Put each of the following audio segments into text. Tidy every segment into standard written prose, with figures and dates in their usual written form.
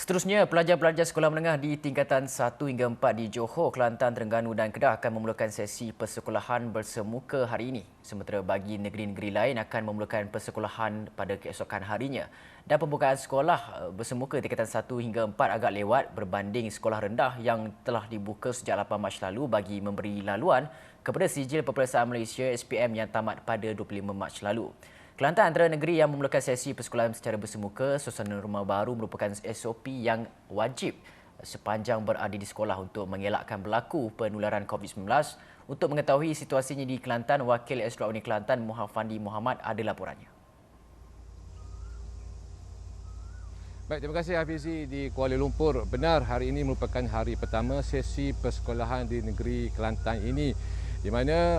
Seterusnya, pelajar-pelajar sekolah menengah di tingkatan 1 hingga 4 di Johor, Kelantan, Terengganu dan Kedah akan memulakan sesi persekolahan bersemuka hari ini. Sementara bagi negeri-negeri lain akan memulakan persekolahan pada keesokan harinya. Dan pembukaan sekolah bersemuka tingkatan 1 hingga 4 agak lewat berbanding sekolah rendah yang telah dibuka sejak 8 Mac lalu bagi memberi laluan kepada Sijil Peperiksaan Malaysia SPM yang tamat pada 25 Mac lalu. Kelantan antara negeri yang memulakan sesi persekolahan secara bersemuka. Suasana rumah baru merupakan SOP yang wajib sepanjang berada di sekolah untuk mengelakkan berlaku penularan COVID-19. Untuk mengetahui situasinya di Kelantan, Wakil Esdruni Kelantan Muhafandi Muhammad ada laporannya. Baik, terima kasih Hafizi di Kuala Lumpur. Benar, hari ini merupakan hari pertama sesi persekolahan di negeri Kelantan ini, di mana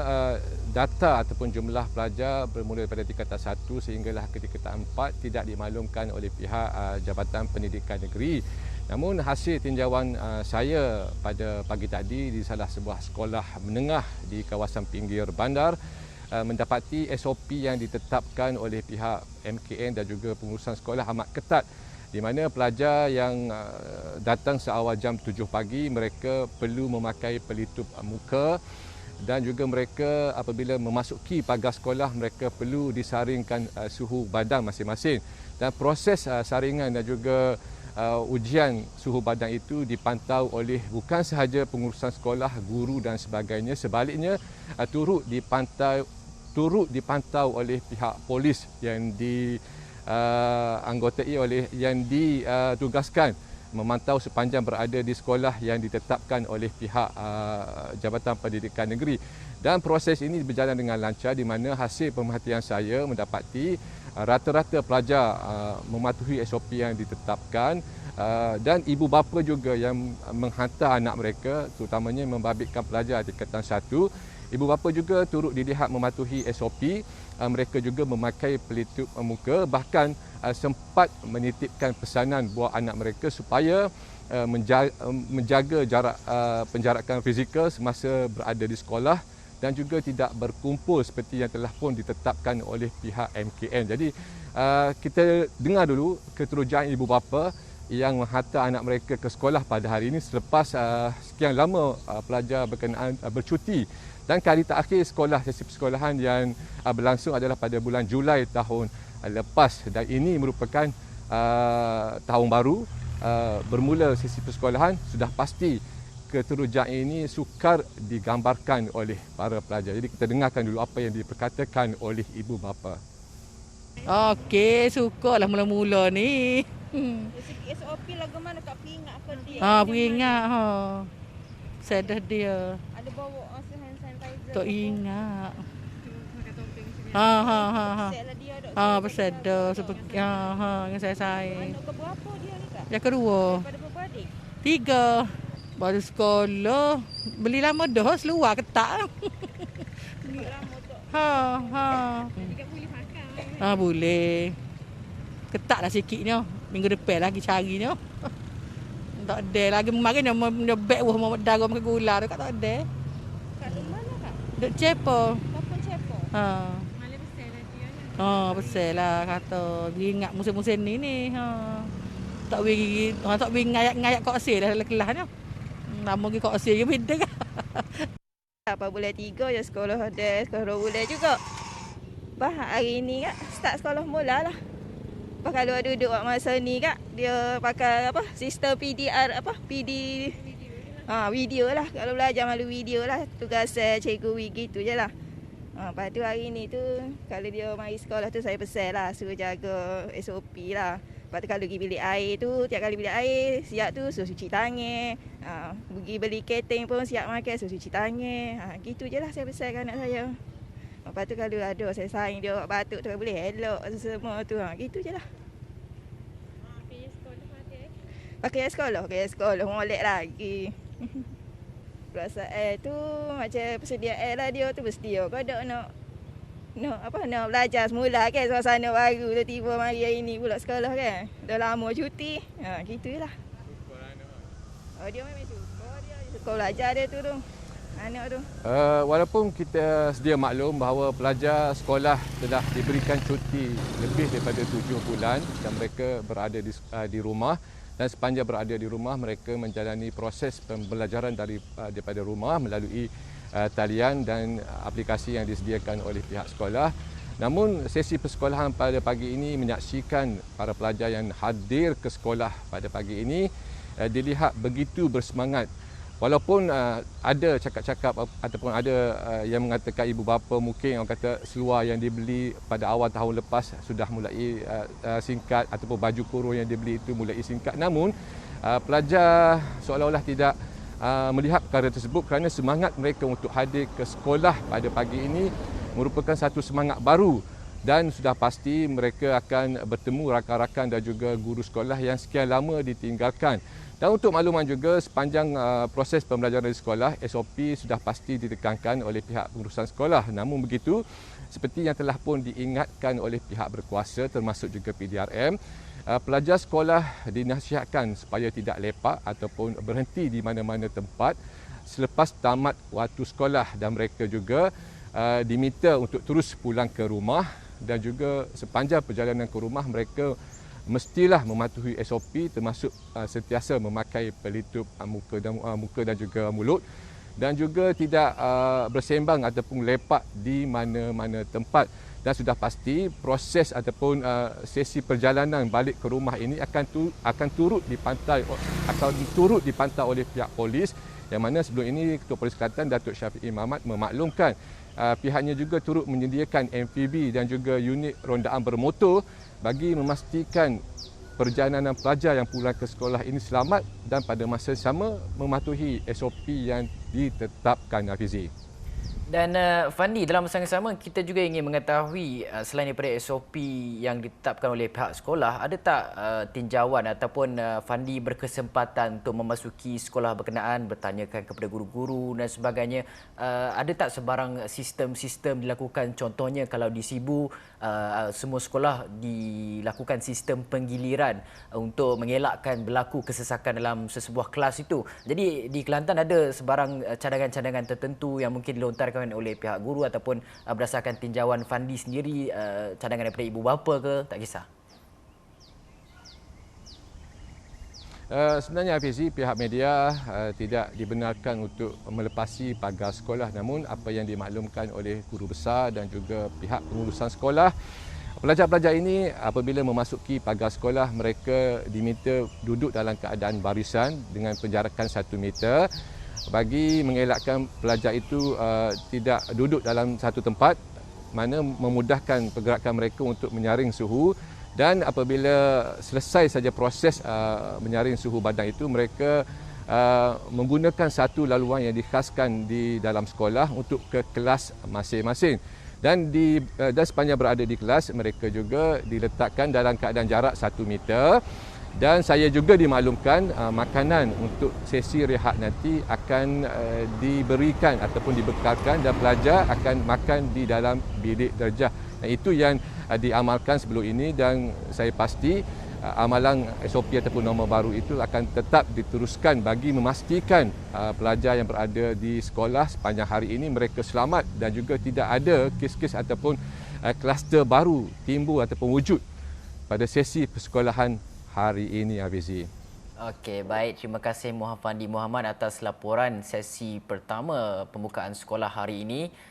data ataupun jumlah pelajar bermula daripada tingkatan 1 sehinggalah ke tingkatan 4 tidak dimaklumkan oleh pihak Jabatan Pendidikan Negeri. Namun hasil tinjauan saya pada pagi tadi di salah sebuah sekolah menengah di kawasan pinggir bandar mendapati SOP yang ditetapkan oleh pihak MKN dan juga pengurusan sekolah amat ketat, di mana pelajar yang datang seawal jam 7 pagi mereka perlu memakai pelitup muka, dan juga mereka apabila memasuki pagar sekolah mereka perlu disaringkan suhu badan masing-masing, dan proses saringan dan juga ujian suhu badan itu dipantau oleh bukan sahaja pengurusan sekolah, guru dan sebagainya, sebaliknya turut dipantau oleh pihak polis yang yang ditugaskan memantau sepanjang berada di sekolah yang ditetapkan oleh pihak Jabatan Pendidikan Negeri. Dan proses ini berjalan dengan lancar, di mana hasil pemerhatian saya mendapati rata-rata pelajar mematuhi SOP yang ditetapkan, dan ibu bapa juga yang menghantar anak mereka, terutamanya membabitkan pelajar tingkatan 1. Ibu bapa juga turut dilihat mematuhi SOP. Mereka juga memakai pelitup muka, bahkan sempat menitipkan pesanan buat anak mereka supaya menjaga jarak penjarakan fizikal semasa berada di sekolah, dan juga tidak berkumpul seperti yang telah pun ditetapkan oleh pihak MKN. Jadi kita dengar dulu keterujuan ibu bapa yang menghantar anak mereka ke sekolah pada hari ini selepas sekian lama pelajar berkenaan bercuti. Dan kali terakhir sesi persekolahan yang berlangsung adalah pada bulan Julai tahun lepas, dan ini merupakan tahun baru. Bermula sesi persekolahan, sudah pasti keterujuan ini sukar digambarkan oleh para pelajar. Jadi kita dengarkan dulu apa yang diperkatakan oleh ibu bapa. Okey, sukalah mula-mula ni. SOP lagu mana Kak peringat ke dia? Peringat Sedah dia. Ada bawa hand sanitizer. Tak ingat. Pakai topeng sini. Pasal lah dia dok. pasal dah seperti yang saya Anak ke berapa dia ni Kak? Yang kedua, Pada berapa adik? 3. Baru sekolah. Beli lama dah seluar ketak. Sebab lama tu. Juga boleh pakai. Boleh. Ketak dah sikitnya. Minggu depan lagi carinya. Tak ada lagi kemarin dia beg mau darah makan gula tu tak ada. Kat mana Kak? Duk cepo. Kampung Cepo. Malah besar lah dia ni. Besar lah kata. Ingat musim-musim ni. Tak beri ngayak-ngayak koksi dah dalam kelas ni. Lama lagi koksi ke benda kan. Apa bulan 3 je sekolah ada, sekolah 2 bulan juga. Hari ni Kak, start sekolah mula lah. Kalau duduk masa ni Kak, dia pakai sistem PDR video lah. Kalau belajar melalui video lah, tugas cikgu gitu je lah. Lepas tu hari ni tu kalau dia mari sekolah tu saya pesan lah suruh jaga SOP lah. Lepas tu kalau pergi bilik air tu, tiap kali bilik air siap tu suruh cuci tangan. Pergi beli keting pun siap makan suruh cuci tangan. Gitu je lah saya pesan kat anak saya. Lepas tu kalau ada saya saing dia batuk tu boleh elok semua tu. Gitu je lah. Pakai sekolah molek lagi. Perasaan tu macam persediaan lah dia tu bersedia. Kau ada nak belajar semula kan, suasana baru tiba-tiba mari hari ni pula sekolah kan. Dah lama cuti. Gitu je lah. Dia memang suka belajar dia tu. Anak tu. Walaupun kita sedia maklum bahawa pelajar sekolah telah diberikan cuti lebih daripada 7 bulan dan mereka berada di rumah, dan sepanjang berada di rumah mereka menjalani proses pembelajaran daripada rumah melalui talian dan aplikasi yang disediakan oleh pihak sekolah. Namun sesi persekolahan pada pagi ini menyaksikan para pelajar yang hadir ke sekolah pada pagi ini dilihat begitu bersemangat. Walaupun ada cakap-cakap ataupun ada yang mengatakan ibu bapa mungkin orang kata seluar yang dibeli pada awal tahun lepas sudah mulai singkat ataupun baju kurung yang dibeli itu mulai singkat. Namun pelajar seolah-olah tidak melihat perkara tersebut kerana semangat mereka untuk hadir ke sekolah pada pagi ini merupakan satu semangat baru, dan sudah pasti mereka akan bertemu rakan-rakan dan juga guru sekolah yang sekian lama ditinggalkan. Dan untuk makluman juga, sepanjang proses pembelajaran di sekolah, SOP sudah pasti ditekankan oleh pihak pengurusan sekolah. Namun begitu, seperti yang telah pun diingatkan oleh pihak berkuasa termasuk juga PDRM, pelajar sekolah dinasihatkan supaya tidak lepak ataupun berhenti di mana-mana tempat selepas tamat waktu sekolah, dan mereka juga diminta untuk terus pulang ke rumah, dan juga sepanjang perjalanan ke rumah mereka mestilah mematuhi SOP termasuk sentiasa memakai pelitup muka dan juga mulut, dan juga tidak bersembang ataupun lepak di mana-mana tempat. Dan sudah pasti proses ataupun sesi perjalanan balik ke rumah ini akan turut dipantau oleh pihak polis, yang mana sebelum ini Ketua Polis Kelantan Datuk Syafiee Mamat memaklumkan pihaknya juga turut menyediakan MPB dan juga unit rondaan bermotor bagi memastikan perjalanan pelajar yang pulang ke sekolah ini selamat dan pada masa sama mematuhi SOP yang ditetapkan, Hafizi. Dan Fandi, dalam masa yang sama kita juga ingin mengetahui selain daripada SOP yang ditetapkan oleh pihak sekolah, ada tak tinjauan ataupun Fandi berkesempatan untuk memasuki sekolah berkenaan, bertanyakan kepada guru-guru dan sebagainya, ada tak sebarang sistem-sistem dilakukan? Contohnya kalau di Sibu semua sekolah dilakukan sistem penggiliran untuk mengelakkan berlaku kesesakan dalam sesebuah kelas itu. Jadi di Kelantan ada sebarang cadangan-cadangan tertentu yang mungkin dilontarkan oleh pihak guru ataupun berdasarkan tinjauan Fandi sendiri, cadangan daripada ibu bapa ke, tak kisah? Sebenarnya Hafizi, pihak media tidak dibenarkan untuk melepasi pagar sekolah, namun apa yang dimaklumkan oleh guru besar dan juga pihak pengurusan sekolah, pelajar-pelajar ini apabila memasuki pagar sekolah mereka diminta duduk dalam keadaan barisan dengan penjarakan 1 meter bagi mengelakkan pelajar itu tidak duduk dalam satu tempat, mana memudahkan pergerakan mereka untuk menyaring suhu. Dan apabila selesai saja proses menyaring suhu badan itu, mereka menggunakan satu laluan yang dikhaskan di dalam sekolah untuk ke kelas masing-masing. Dan sepanjang berada di kelas, mereka juga diletakkan dalam keadaan jarak 1 meter. Dan saya juga dimaklumkan makanan untuk sesi rehat nanti akan diberikan ataupun dibekalkan, dan pelajar akan makan di dalam bilik darjah. Dan itu yang diamalkan sebelum ini, dan saya pasti amalan SOP ataupun norma baru itu akan tetap diteruskan bagi memastikan pelajar yang berada di sekolah sepanjang hari ini mereka selamat, dan juga tidak ada kes-kes ataupun kluster baru timbul ataupun wujud pada sesi persekolahan hari ini, Hafizi. Okey, baik. Terima kasih Fandi Muhammad atas laporan sesi pertama pembukaan sekolah hari ini.